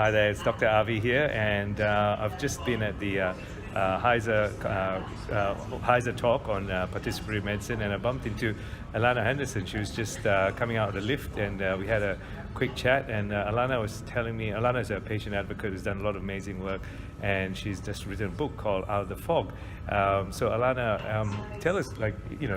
Hi there, it's Dr. Avi here, and I've just been at the Heiser talk on participatory medicine, and I bumped into Alana Henderson. She was just coming out of the lift, and we had a quick chat, and Alana was telling me, Alana is a patient advocate who's done a lot of amazing work, and she's just written a book called Out of the Fog. So Alana, tell us,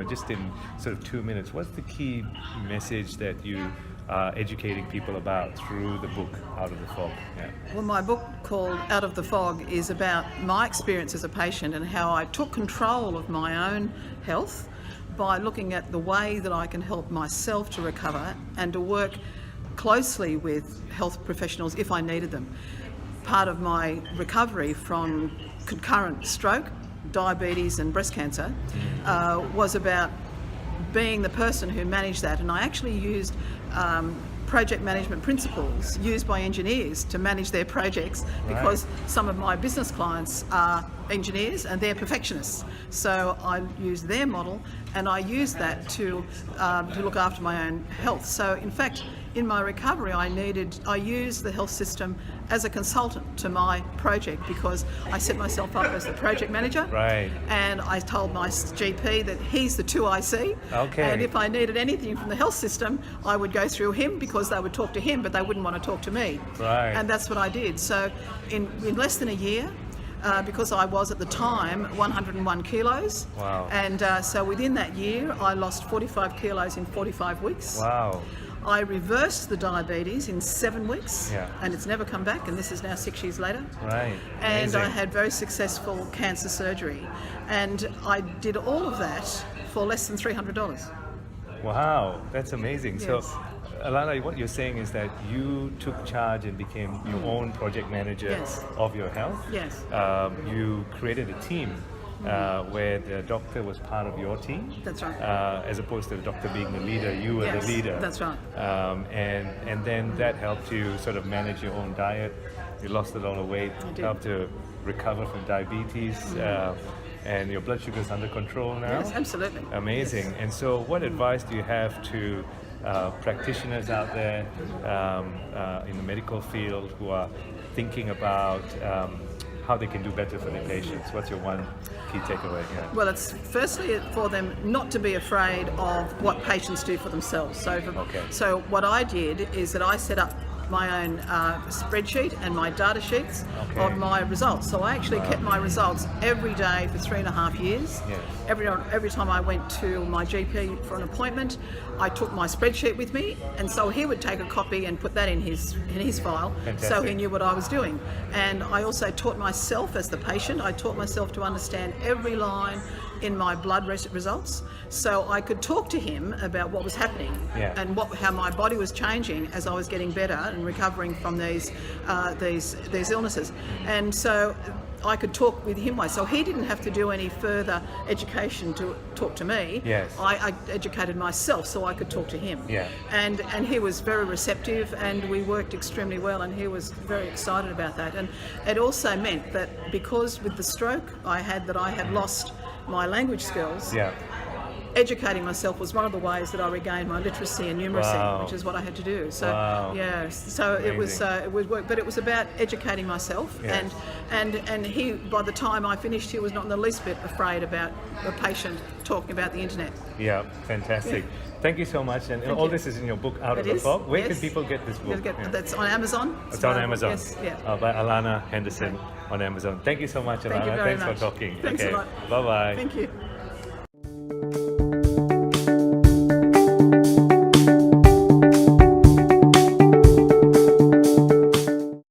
just in sort of 2 minutes, what's the key message that you are educating people about through the book Out of the Fog? Yeah. Well, my book called Out of the Fog is about my experience as a patient and how I took control of my own health by looking at the way that I can help myself to recover and to work closely with health professionals if I needed them. Part of my recovery from concurrent stroke, diabetes and breast cancer was about being the person who managed that, and I actually used project management principles used by engineers to manage their projects, because some of my business clients are engineers and they're perfectionists. So I used their model, and I used that to look after my own health. So in fact, in my recovery, I used the health system as a consultant to my project, because I set myself up as the project manager. Right. And I told my GP that he's the 2IC. Okay. And if I needed anything from the health system, I would go through him, because they would talk to him, but they wouldn't want to talk to me. Right. And that's what I did. So in less than a year, because I was at the time 101 kilos. Wow. And so within that year, I lost 45 kilos in 45 weeks. Wow. I reversed the diabetes in 7 weeks, Yeah. and it's never come back, and this is now 6 years later. Right. And Amazing. I had very successful cancer surgery, and I did all of that for less than $300. Wow, that's amazing. Yes. So, Alana, what you're saying is that you took charge and became your own project manager Yes. of your health. Yes. You created a team where the doctor was part of your team. That's right. As opposed to the doctor being the leader, you were Yes, the leader. that's right. And then that helped you sort of manage your own diet. You lost a lot of weight, I did. helped to recover from diabetes, and your blood sugar is under control now. Yes, absolutely. Amazing. Yes. And so what advice do you have to practitioners out there in the medical field who are thinking about how they can do better for their patients? What's your one key takeaway? Yeah. Well, it's firstly for them not to be afraid of what patients do for themselves. So what I did is that I set up my own spreadsheet and my data sheets of my results. So I actually kept my results every day for 3.5 years. Yes. Every time I went to my GP for an appointment, I took my spreadsheet with me, and so he would take a copy and put that in his file. Fantastic. So he knew what I was doing. And I also taught myself as the patient, I taught myself to understand every line in my blood results, so I could talk to him about what was happening and how my body was changing as I was getting better and recovering from these illnesses. And so I could talk with him. So he didn't have to do any further education to talk to me. Yes. I educated myself so I could talk to him. Yeah. And he was very receptive, and we worked extremely well, and he was very excited about that. And it also meant that because with the stroke I had lost my language skills, educating myself was one of the ways that I regained my literacy and numeracy, which is what I had to do. So so amazing. it was work, but it was about educating myself. Yes. And he, by the time I finished, he was not in the least bit afraid about the patient talking about the internet. Yeah, fantastic. Thank you so much. And all this is in your book, Out of the Fog. Where can people get this book? That's on Amazon. It's on Amazon. Yes, by Alana Henderson on Amazon. Thank you so much, Alana. Thank you very Thanks much. for talking. Thanks a lot. Bye-bye. Thank you.